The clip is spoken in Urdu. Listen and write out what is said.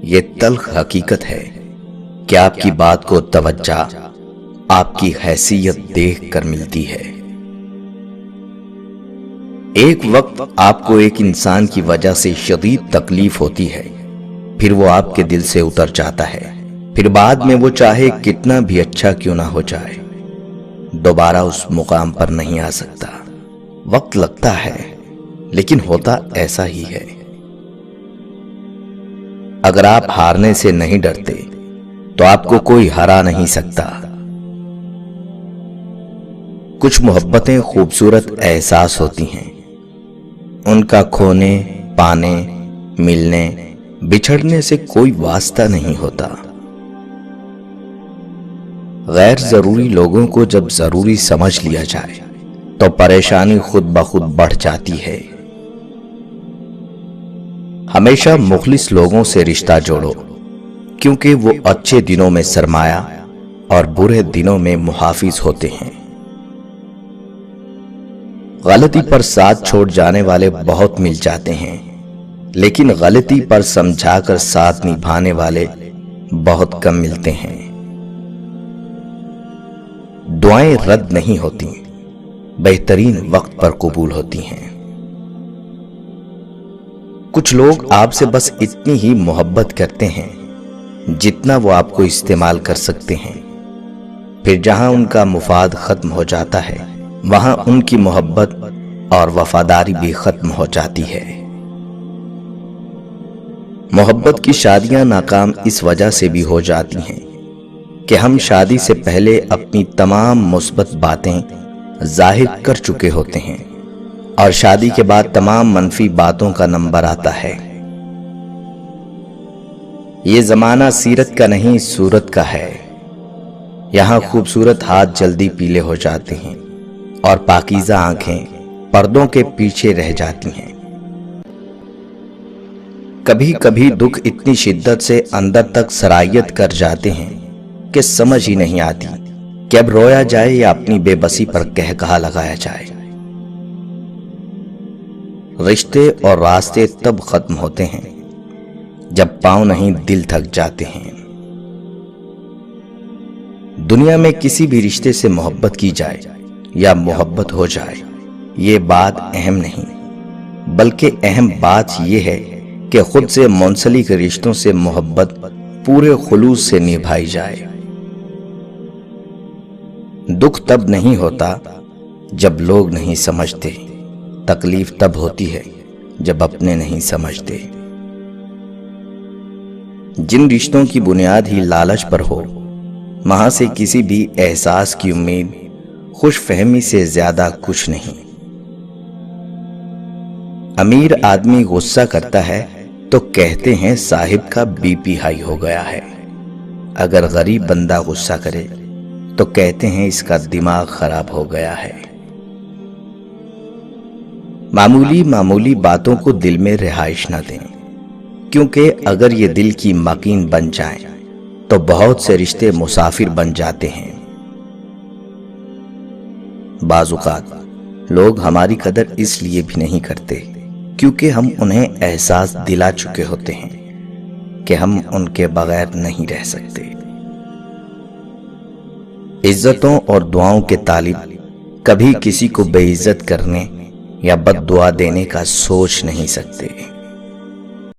یہ تلخ حقیقت ہے کہ آپ کی بات کو توجہ آپ کی حیثیت دیکھ کر ملتی ہے۔ ایک وقت آپ کو ایک انسان کی وجہ سے شدید تکلیف ہوتی ہے، پھر وہ آپ کے دل سے اتر جاتا ہے، پھر بعد میں وہ چاہے کتنا بھی اچھا کیوں نہ ہو جائے دوبارہ اس مقام پر نہیں آ سکتا۔ وقت لگتا ہے لیکن ہوتا ایسا ہی ہے۔ اگر آپ ہارنے سے نہیں ڈرتے تو آپ کو کوئی ہرا نہیں سکتا۔ کچھ محبتیں خوبصورت احساس ہوتی ہیں، ان کا کھونے، پانے، ملنے، بچھڑنے سے کوئی واسطہ نہیں ہوتا۔ غیر ضروری لوگوں کو جب ضروری سمجھ لیا جائے تو پریشانی خود بخود بڑھ جاتی ہے۔ ہمیشہ مخلص لوگوں سے رشتہ جوڑو، کیونکہ وہ اچھے دنوں میں سرمایہ اور برے دنوں میں محافظ ہوتے ہیں۔ غلطی پر ساتھ چھوڑ جانے والے بہت مل جاتے ہیں، لیکن غلطی پر سمجھا کر ساتھ نبھانے والے بہت کم ملتے ہیں۔ دعائیں رد نہیں ہوتی، بہترین وقت پر قبول ہوتی ہیں۔ کچھ لوگ آپ سے بس اتنی ہی محبت کرتے ہیں جتنا وہ آپ کو استعمال کر سکتے ہیں، پھر جہاں ان کا مفاد ختم ہو جاتا ہے وہاں ان کی محبت اور وفاداری بھی ختم ہو جاتی ہے۔ محبت کی شادیاں ناکام اس وجہ سے بھی ہو جاتی ہیں کہ ہم شادی سے پہلے اپنی تمام مثبت باتیں ظاہر کر چکے ہوتے ہیں، اور شادی کے بعد تمام منفی باتوں کا نمبر آتا ہے۔ یہ زمانہ سیرت کا نہیں صورت کا ہے، یہاں خوبصورت ہاتھ جلدی پیلے ہو جاتے ہیں اور پاکیزہ آنکھیں پردوں کے پیچھے رہ جاتی ہیں۔ کبھی کبھی دکھ اتنی شدت سے اندر تک سرایت کر جاتے ہیں کہ سمجھ ہی نہیں آتی کہ اب رویا جائے یا اپنی بے بسی پر کہا لگایا جائے۔ رشتے اور راستے تب ختم ہوتے ہیں جب پاؤں نہیں دل تھک جاتے ہیں۔ دنیا میں کسی بھی رشتے سے محبت کی جائے یا محبت ہو جائے یہ بات اہم نہیں، بلکہ اہم بات یہ ہے کہ خود سے منسلک رشتوں سے محبت پورے خلوص سے نبھائی جائے۔ دکھ تب نہیں ہوتا جب لوگ نہیں سمجھتے، تکلیف تب ہوتی ہے جب اپنے نہیں سمجھتے۔ جن رشتوں کی بنیاد ہی لالچ پر ہو، وہاں سے کسی بھی احساس کی امید خوش فہمی سے زیادہ کچھ نہیں۔ امیر آدمی غصہ کرتا ہے تو کہتے ہیں صاحب کا بی پی ہائی ہو گیا ہے، اگر غریب بندہ غصہ کرے تو کہتے ہیں اس کا دماغ خراب ہو گیا ہے۔ معمولی باتوں کو دل میں رہائش نہ دیں، کیونکہ اگر یہ دل کی مکین بن جائیں تو بہت سے رشتے مسافر بن جاتے ہیں۔ بعض اوقات لوگ ہماری قدر اس لیے بھی نہیں کرتے کیونکہ ہم انہیں احساس دلا چکے ہوتے ہیں کہ ہم ان کے بغیر نہیں رہ سکتے۔ عزتوں اور دعاؤں کے طالب کبھی کسی کو بے عزت کرنے یا بد دعا دینے کا سوچ نہیں سکتے۔